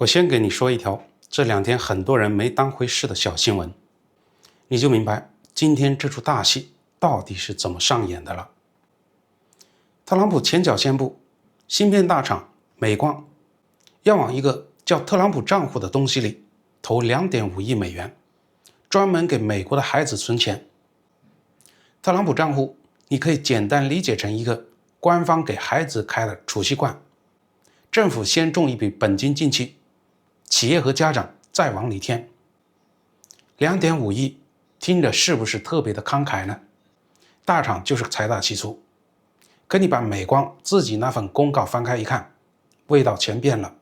我先给你说一条这两天很多人没当回事的小新闻，你就明白今天这出大戏到底是怎么上演的了。特朗普前脚宣布，芯片大厂美光要往一个叫特朗普账户的东西里投2.5亿美元，专门给美国的孩子存钱。特朗普账户你可以简单理解成一个官方给孩子开的储蓄罐，政府先种一笔本金进去，企业和家长再往里添。2.5亿听着是不是特别的慷慨呢？大厂就是财大气粗，可你把美光自己那份公告翻开一看，味道全变了。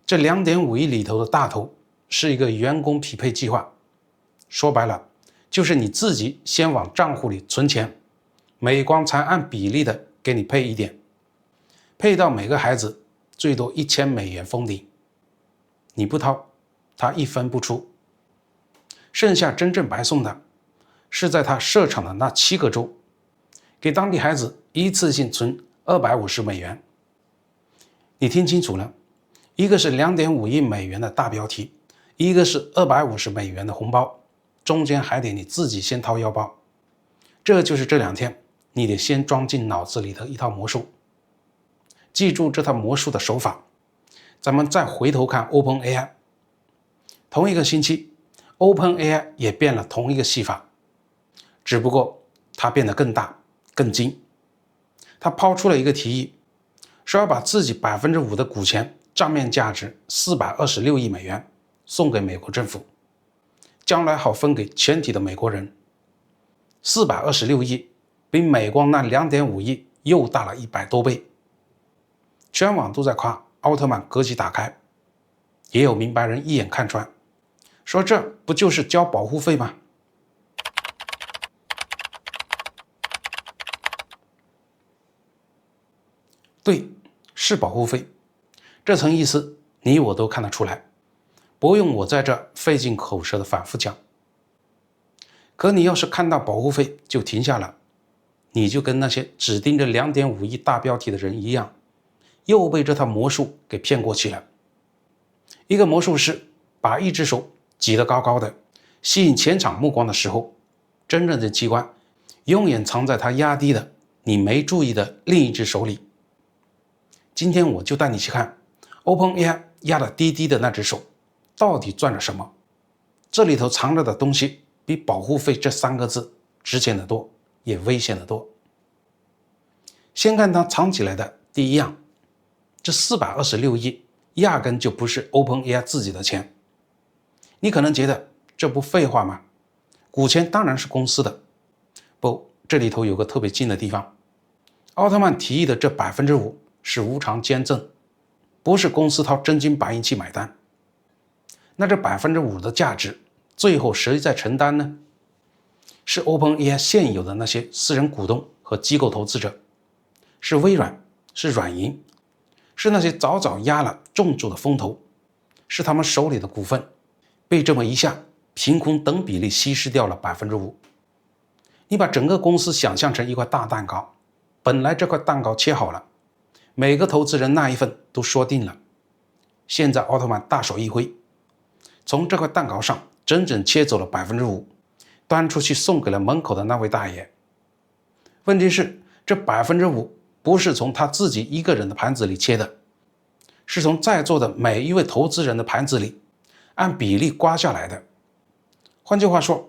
这2.5亿里头的大头是一个员工匹配计划，说白了就是你自己先往账户里存钱，美光才按比例的给你配一点，配到每个孩子最多1000美元封顶，你不掏他一分不出。剩下真正白送的是在他设厂的那7个州，给当地孩子一次性存250美元。你听清楚了，一个是2.5亿美元的大标题，一个是250美元的红包，中间还得你自己先掏腰包。这就是这两天你得先装进脑子里的一套魔术。记住这套魔术的手法，咱们再回头看 OpenAI。 同一个星期 OpenAI 也变了同一个戏法，只不过它变得更大更精。它抛出了一个提议，说要把自己 5% 的股权账面价值426亿美元送给美国政府，将来好分给全体的美国人。426亿比美光那 2.5亿又大了100多倍。全网都在夸奥特曼格局打开，也有明白人一眼看穿，说这不就是交保护费吗？对，是保护费，这层意思你我都看得出来，不用我在这费尽口舌的反复讲。可你要是看到保护费就停下了，你就跟那些只盯着2.5亿大标题的人一样，又被这套魔术给骗过去了。一个魔术师把一只手挤得高高的，吸引全场目光的时候，真正的机关永远藏在他压低的你没注意的另一只手里。今天我就带你去看 OpenAI 压得低低的那只手到底赚了什么，这里头藏着的东西比保护费这3个字值钱得多，也危险得多。先看它藏起来的第一样，这426亿压根就不是 OpenAI 自己的钱。你可能觉得这不废话吗？股权当然是公司的。不，这里头有个特别近的地方，奥特曼提议的这 5% 是无偿捐赠，不是公司掏真金白银去买单。那这 5% 的价值最后谁在承担呢？是 OpenAI 现有的那些私人股东和机构投资者，是微软，是软银，是那些早早压了重注的风投，是他们手里的股份被这么一下凭空等比例稀释掉了 5%。 你把整个公司想象成一块大蛋糕，本来这块蛋糕切好了，每个投资人那一份都说定了，现在奥特曼大手一挥，从这块蛋糕上整整切走了 5%， 端出去送给了门口的那位大爷。问题是这 5% 不是从他自己一个人的盘子里切的，是从在座的每一位投资人的盘子里按比例刮下来的。换句话说，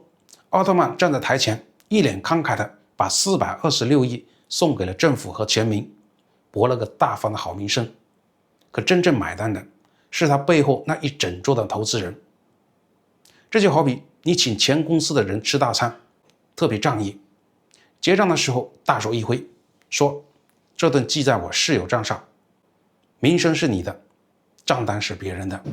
奥特曼站在台前一脸慷慨的把426亿送给了政府和全民，博了个大方的好名声。可真正买单的是他背后那一整桌的投资人。这就好比你请全公司的人吃大餐，特别仗义，结账的时候大手一挥，说这顿记在我室友账上，名声是你的，账单是别人的。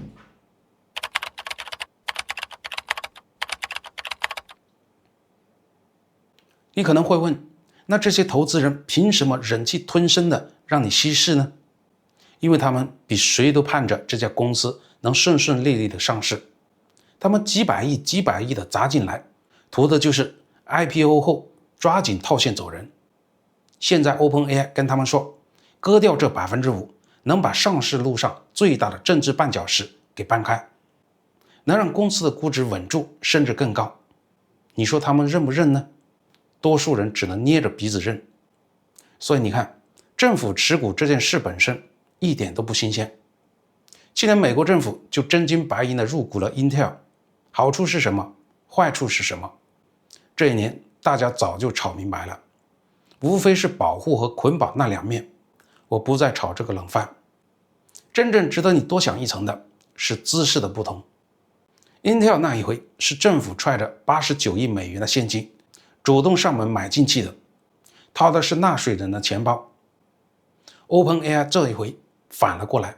你可能会问，那这些投资人凭什么忍气吞声的让你稀释呢？因为他们比谁都盼着这家公司能顺顺利利的上市，他们几百亿的砸进来，图的就是 IPO 后抓紧套现走人。现在 OpenAI 跟他们说，割掉这 5%，能把上市路上最大的政治绊脚石给搬开，能让公司的估值稳住甚至更高。你说他们认不认呢？多数人只能捏着鼻子认。所以你看，政府持股这件事本身一点都不新鲜。去年美国政府就真金白银的入股了 Intel， 好处是什么？坏处是什么？这一年大家早就吵明白了，无非是保护和捆绑那两面，我不再炒这个冷饭。真正值得你多想一层的是姿势的不同。Intel 那一回是政府揣着89亿美元的现金主动上门买进去的，掏的是纳税人的钱包。OpenAI 这一回反了过来，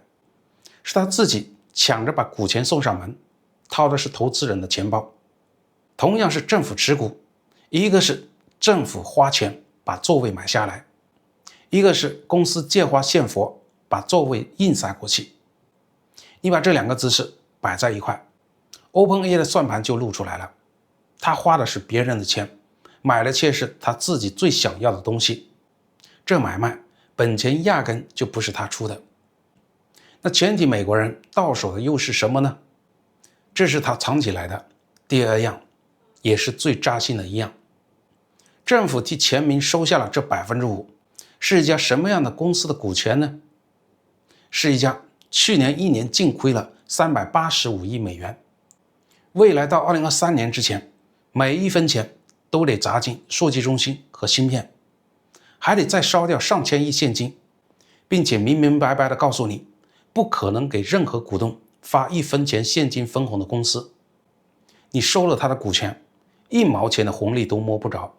是他自己抢着把股钱送上门，掏的是投资人的钱包。同样是政府持股，一个是政府花钱把座位买下来，一个是公司借花献佛把座位硬塞过去。你把这两个姿势摆在一块， OpenAI 的算盘就露出来了。他花的是别人的钱，买的却是他自己最想要的东西，这买卖本钱压根就不是他出的。那全体美国人到手的又是什么呢？这是他藏起来的第二样，也是最扎心的一样。政府替全民收下了这 5%， 是一家什么样的公司的股权呢？是一家去年一年净亏了385亿美元，未来到2023年之前，每一分钱都得砸进数据中心和芯片，还得再烧掉上千亿现金，并且明明白白地告诉你，不可能给任何股东发1分钱现金分红的公司。你收了他的股权，1毛钱的红利都摸不着。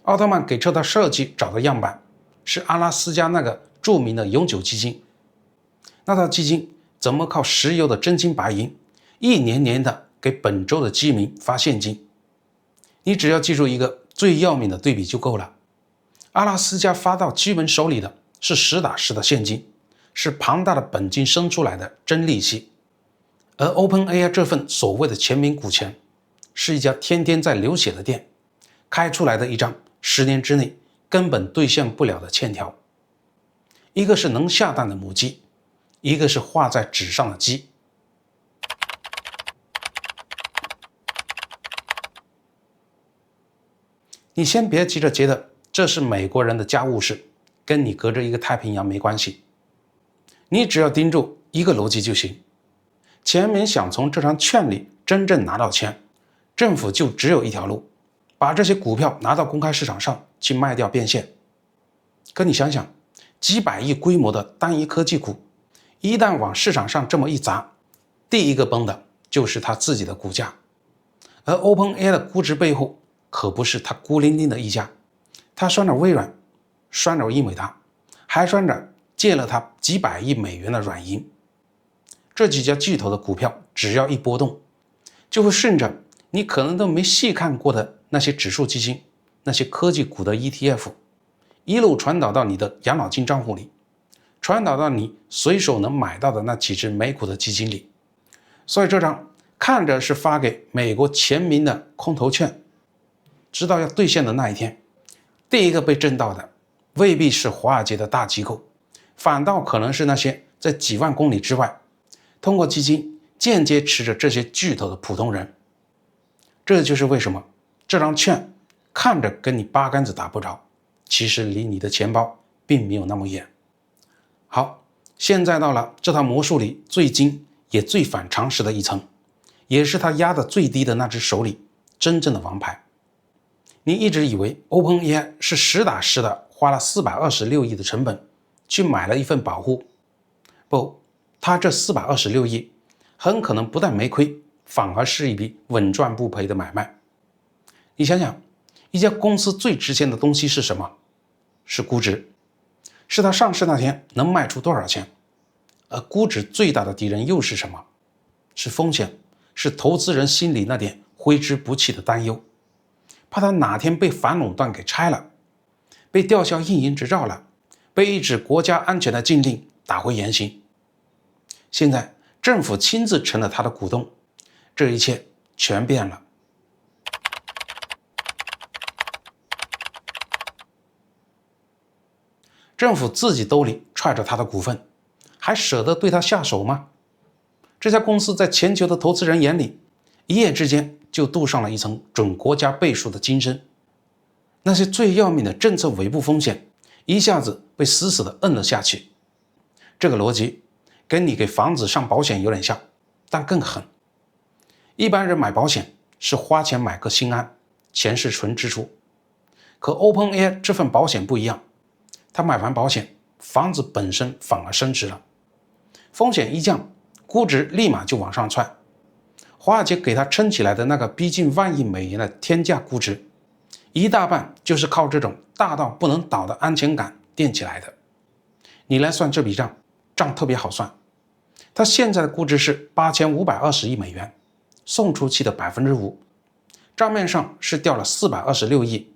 奥特曼给这套设计找的样板是阿拉斯加那个著名的永久基金，那套基金怎么靠石油的真金白银一年年的给本州的居民发现金？你只要记住一个最要命的对比就够了。阿拉斯加发到居民手里的是实打实的现金，是庞大的本金生出来的真利息，而 OpenAI 这份所谓的全民股权是一家天天在流血的店开出来的一张10年之内根本兑现不了的欠条。一个是能下蛋的母鸡，一个是画在纸上的鸡。你先别急着觉得这是美国人的家务事，跟你隔着一个太平洋没关系。你只要盯住一个逻辑就行。全民想从这张券里真正拿到钱，政府就只有一条路，把这些股票拿到公开市场上去卖掉变现。可你想想，几百亿规模的单一科技股，一旦往市场上这么一砸，第一个崩的就是他自己的股价。而 OpenAI 的估值背后可不是他孤零零的一家，他拴着微软，拴着英伟达，还拴着借了他几百亿美元的软银。这几家巨头的股票只要一波动，就会顺着你可能都没细看过的那些指数基金，那些科技股的 ETF， 一路传导到你的养老金账户里，传导到你随手能买到的那几只美股的基金里。所以这张看着是发给美国全民的空头券，直到要兑现的那一天，第一个被震到的未必是华尔街的大机构，反倒可能是那些在几万公里之外通过基金间接持着这些巨头的普通人。这就是为什么这张券看着跟你八竿子打不着，其实离你的钱包并没有那么远。好，现在到了这套魔术里最精也最反常识的一层，也是他压得最低的那只手里真正的王牌。你一直以为 OpenAI 是实打实的花了426亿的成本去买了一份保护，不，他这426亿很可能不但没亏，反而是一笔稳赚不赔的买卖。你想想，一家公司最值钱的东西是什么？是估值，是它上市那天能卖出多少钱。而估值最大的敌人又是什么？是风险，是投资人心里那点挥之不去的担忧，怕它哪天被反垄断给拆了，被吊销运营执照了，被一纸国家安全的禁令打回原形。现在政府亲自成了他的股东，这一切全变了。政府自己兜里揣着他的股份，还舍得对他下手吗？这家公司在全球的投资人眼里，一夜之间就镀上了一层准国家倍数的金身。那些最要命的政策尾部风险一下子被死死地摁了下去。这个逻辑跟你给房子上保险有点像，但更狠。一般人买保险是花钱买个心安，钱是纯支出。可 OpenAI 这份保险不一样，他买完保险，房子本身反而升值了，风险一降，估值立马就往上窜。华尔街给他撑起来的那个逼近万亿美元的天价估值，一大半就是靠这种大到不能倒的安全感垫起来的。你来算这笔账，账特别好算。它现在的估值是8520亿美元，送出去的 5%， 账面上是掉了426亿。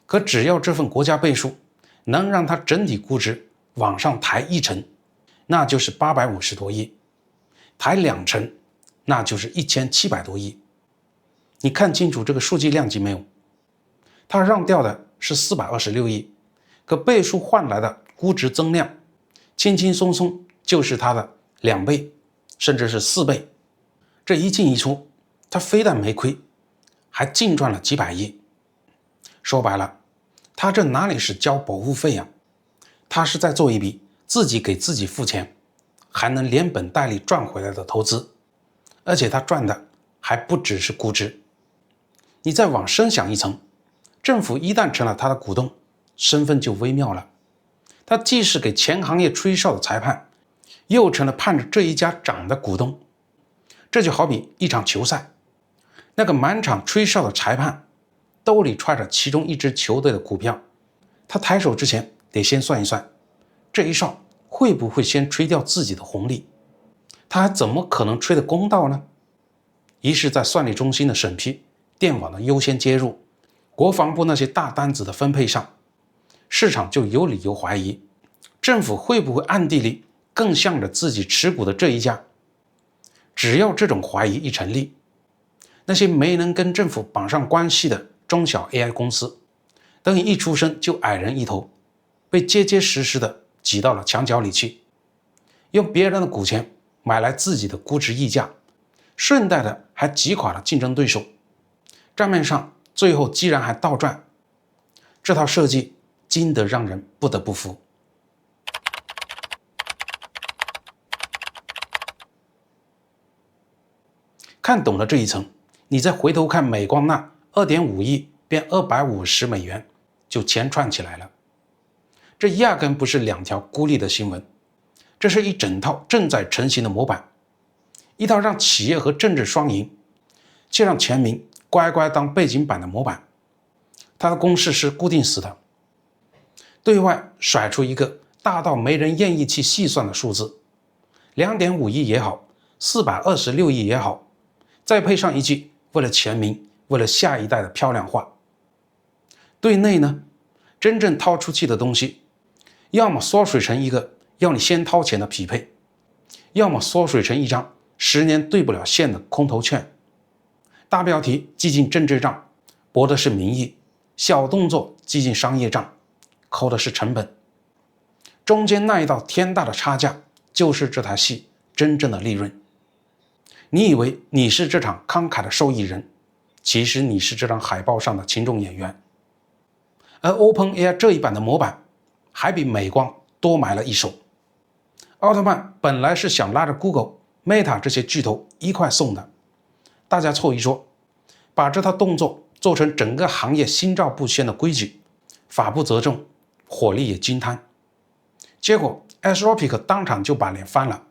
可只要这份国家倍数能让它整体估值往上抬1成，那就是850多亿，抬2成，那就是1700多亿。你看清楚这个数据量级没有？它让掉的是426亿，可倍数换来的估值增量，轻轻松松就是它的2倍，甚至是4倍。这一进一出，它非但没亏，还净赚了几百亿。说白了，他这哪里是交保护费啊？他是在做一笔自己给自己付钱，还能连本带利赚回来的投资，而且他赚的还不只是估值。你再往深想一层，政府一旦成了他的股东，身份就微妙了。他既是给全行业吹哨的裁判，又成了盼着这一家涨的股东。这就好比一场球赛，那个满场吹哨的裁判兜里揣着其中一支球队的股票，他抬手之前得先算一算，这一哨会不会先吹掉自己的红利，他还怎么可能吹得公道呢？于是在算力中心的审批、电网的优先接入、国防部那些大单子的分配上，市场就有理由怀疑，政府会不会暗地里更向着自己持股的这一家。只要这种怀疑一成立，那些没能跟政府绑上关系的中小 AI 公司，等你一出生就矮人一头，被结结实实的挤到了墙角里去，用别人的股钱买来自己的估值溢价，顺带的还挤垮了竞争对手，账面上最后居然还倒赚。这套设计精得让人不得不服。看懂了这一层，你再回头看美光那2.5亿变250美元，就钱串起来了。这压根不是2条孤立的新闻，这是一整套正在成型的模板，一套让企业和政治双赢，却让全民乖乖当背景板的模板。它的公式是固定死的，对外甩出一个大到没人愿意去细算的数字，2.5亿也好，426亿也好，再配上一句为了全民，为了下一代的漂亮话。对内呢，真正掏出去的东西，要么缩水成一个要你先掏钱的匹配，要么缩水成一张10年对不了线的空头券。大标题记进政治账，博的是民意；小动作记进商业账，抠的是成本。中间那一道天大的差价，就是这台戏真正的利润。你以为你是这场慷慨的受益人，其实你是这张海报上的群众演员。而 OpenAI 这一版的模板还比美光多埋了一手。奥特曼本来是想拉着 Google、Meta 这些巨头一块送的，大家凑一桌，把这套动作做成整个行业心照不宣的规矩，法不责众，火力也均摊。结果 Anthropic 当场就把脸翻了，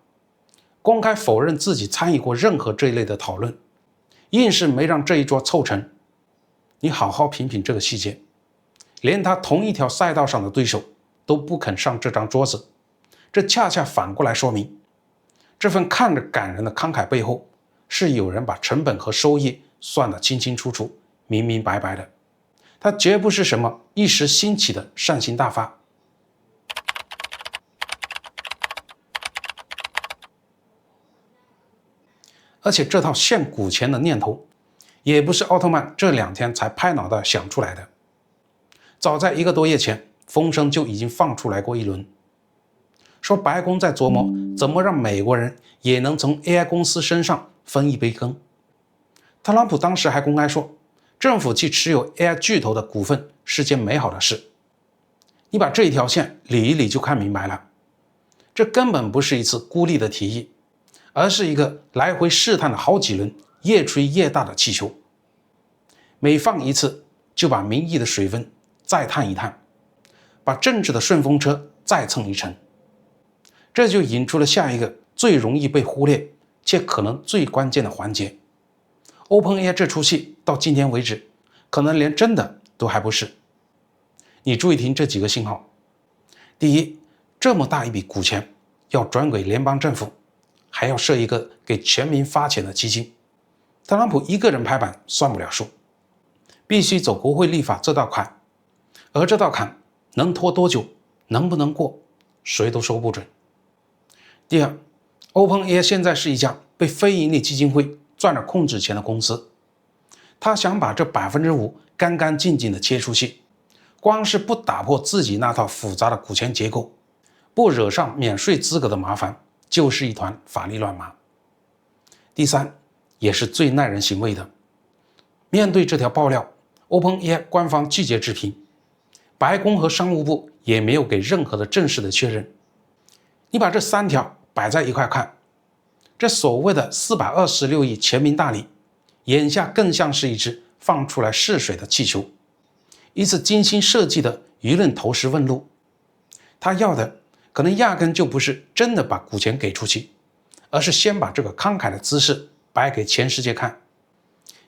公开否认自己参与过任何这一类的讨论，硬是没让这一桌凑成。你好好品品这个细节，连他同一条赛道上的对手都不肯上这张桌子，这恰恰反过来说明，这份看着感人的慷慨背后，是有人把成本和收益算得清清楚楚、明明白白的。它绝不是什么一时兴起的善心大发。而且这套献股钱的念头，也不是奥特曼这2天才拍脑袋想出来的。早在1个多月前，风声就已经放出来过一轮，说白宫在琢磨怎么让美国人也能从 AI 公司身上分一杯羹。特朗普当时还公开说，政府去持有 AI 巨头的股份是件美好的事。你把这一条线理一理就看明白了，这根本不是一次孤立的提议，而是一个来回试探了好几轮、越吹越大的气球。每放一次，就把民意的水分再探一探，把政治的顺风车再蹭一层。这就引出了下一个最容易被忽略且可能最关键的环节。OpenAI 这出戏到今天为止，可能连真的都还不是。你注意听这几个信号。第一，这么大一笔股钱要转给联邦政府，还要设一个给全民发钱的基金，特朗普一个人拍板算不了数，必须走国会立法这道坎，而这道坎能拖多久，能不能过，谁都说不准。第二， OpenAI 现在是一家被非盈利基金会赚了控制权的公司，他想把这 5% 干干净净的切出去，光是不打破自己那套复杂的股权结构，不惹上免税资格的麻烦，就是一团法律乱麻。第三，也是最耐人寻味的，面对这条爆料， OpenAI 官方拒绝置评，白宫和商务部也没有给任何的正式的确认。你把这三条摆在一块看，这所谓的426亿全民大礼，眼下更像是一只放出来试水的气球，一次精心设计的舆论投石问路。他要的可能压根就不是真的把股权给出去，而是先把这个慷慨的姿势摆给全世界看，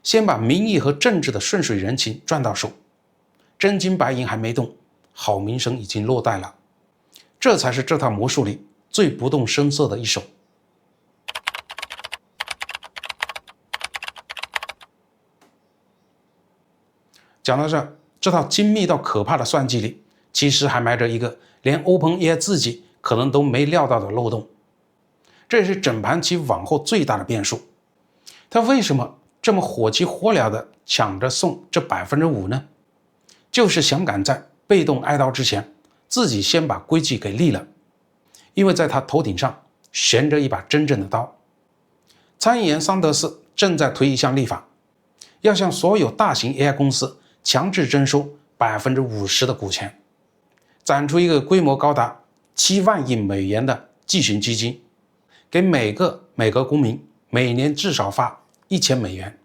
先把民意和政治的顺水人情赚到手，真金白银还没动，好名声已经落袋了。这才是这套魔术里最不动声色的一手。讲到这套精密到可怕的算计里，其实还埋着一个连 OpenAI 自己可能都没料到的漏洞。这也是整盘棋往后最大的变数。他为什么这么火急火燎的抢着送这 5% 呢？就是想赶在被动挨刀之前，自己先把规矩给立了。因为在他头顶上悬着一把真正的刀。参议员桑德斯正在推一项立法，要向所有大型 AI 公司强制征收 50% 的股权，攒出一个规模高达7万亿美元的继承基金，给每个公民每年至少发1000美元，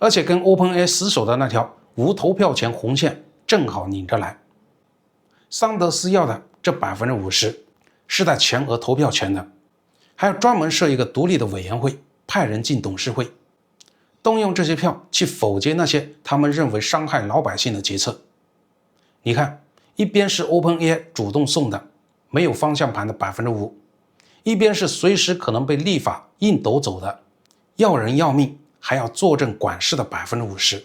而且跟 OpenAI 死守的那条无投票权红线正好拧着来。桑德斯要的这 50%是带全额投票权的，还要专门设一个独立的委员会，派人进董事会，动用这些票去否决那些他们认为伤害老百姓的决策。你看，一边是 OpenAI 主动送的没有方向盘的 5%， 一边是随时可能被立法硬抖走的要人要命还要坐镇管事的 50%。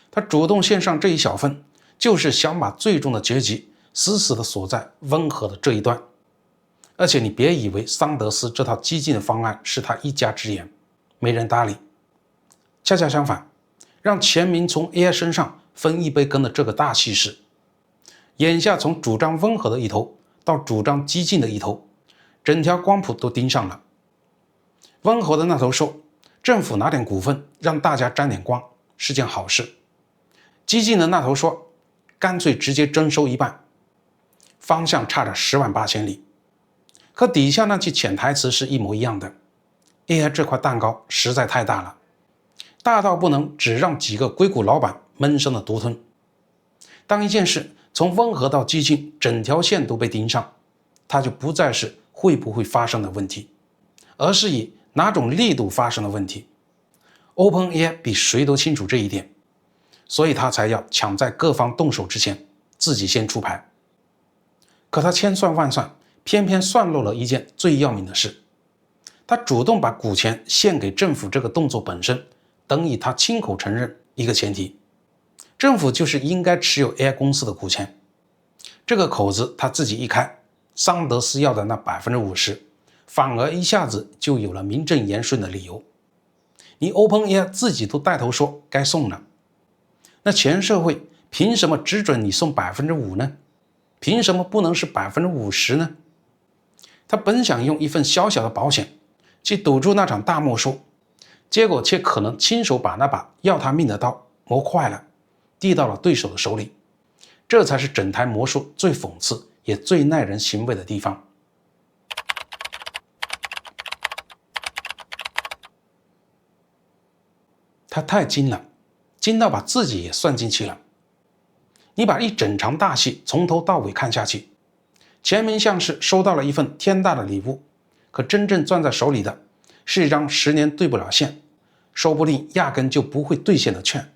他主动献上这一小份，就是想把最终的结局死死地锁在温和的这一端。而且你别以为桑德斯这套激进的方案是他一家之言，没人搭理。恰恰相反，让全民从 AI 身上分一杯羹的这个大气势，眼下从主张温和的一头到主张激进的一头，整条光谱都盯上了。温和的那头说，政府拿点股份让大家沾点光是件好事。激进的那头说，干脆直接征收一半，方向差着10万8千里。可底下那句潜台词是一模一样的， AI 这块蛋糕实在太大了，大到不能只让几个硅谷老板闷声的独吞。当一件事从温和到激进，整条线都被盯上，它就不再是会不会发生的问题，而是以哪种力度发生的问题。 OpenAI 比谁都清楚这一点，所以他才要抢在各方动手之前自己先出牌。可他千算万算，偏偏算漏了一件最要命的事，他主动把股权献给政府这个动作本身，等于他亲口承认一个前提，政府就是应该持有 AI 公司的股权。这个口子他自己一开，桑德斯要的那 50%反而一下子就有了名正言顺的理由。你 OpenAI 自己都带头说该送了，那全社会凭什么只准你送 5% 呢？凭什么不能是 50% 呢？他本想用一份小小的保险去赌注那场大魔术，结果却可能亲手把那把要他命的刀磨坏了，递到了对手的手里。这才是整台魔术最讽刺也最耐人寻味的地方。他太精了，精到把自己也算进去了。你把一整场大戏从头到尾看下去，钱明像是收到了一份天大的礼物，可真正攥在手里的是一张10年兑不了现，说不定压根就不会兑现的券。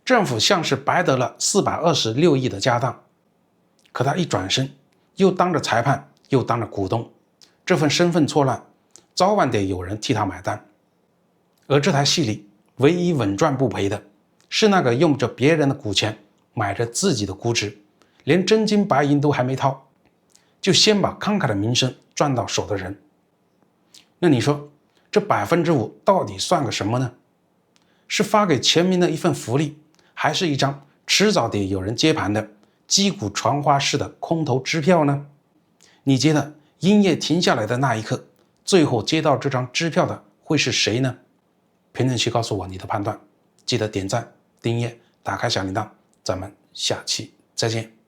政府像是白得了426亿的家当，可他一转身，又当着裁判，又当着股东，这份身份错乱，早晚得有人替他买单。而这台戏里唯一稳赚不赔的，是那个用着别人的股钱买着自己的估值，连真金白银都还没掏，就先把慷慨的名声赚到手的人。那你说，这5%到底算个什么呢？是发给钱明的一份福利，还是一张迟早得有人接盘的击鼓传花式的空头支票呢？你觉得音乐停下来的那一刻，最后接到这张支票的会是谁呢？评论区告诉我你的判断，记得点赞、订阅、打开小铃铛，咱们下期再见。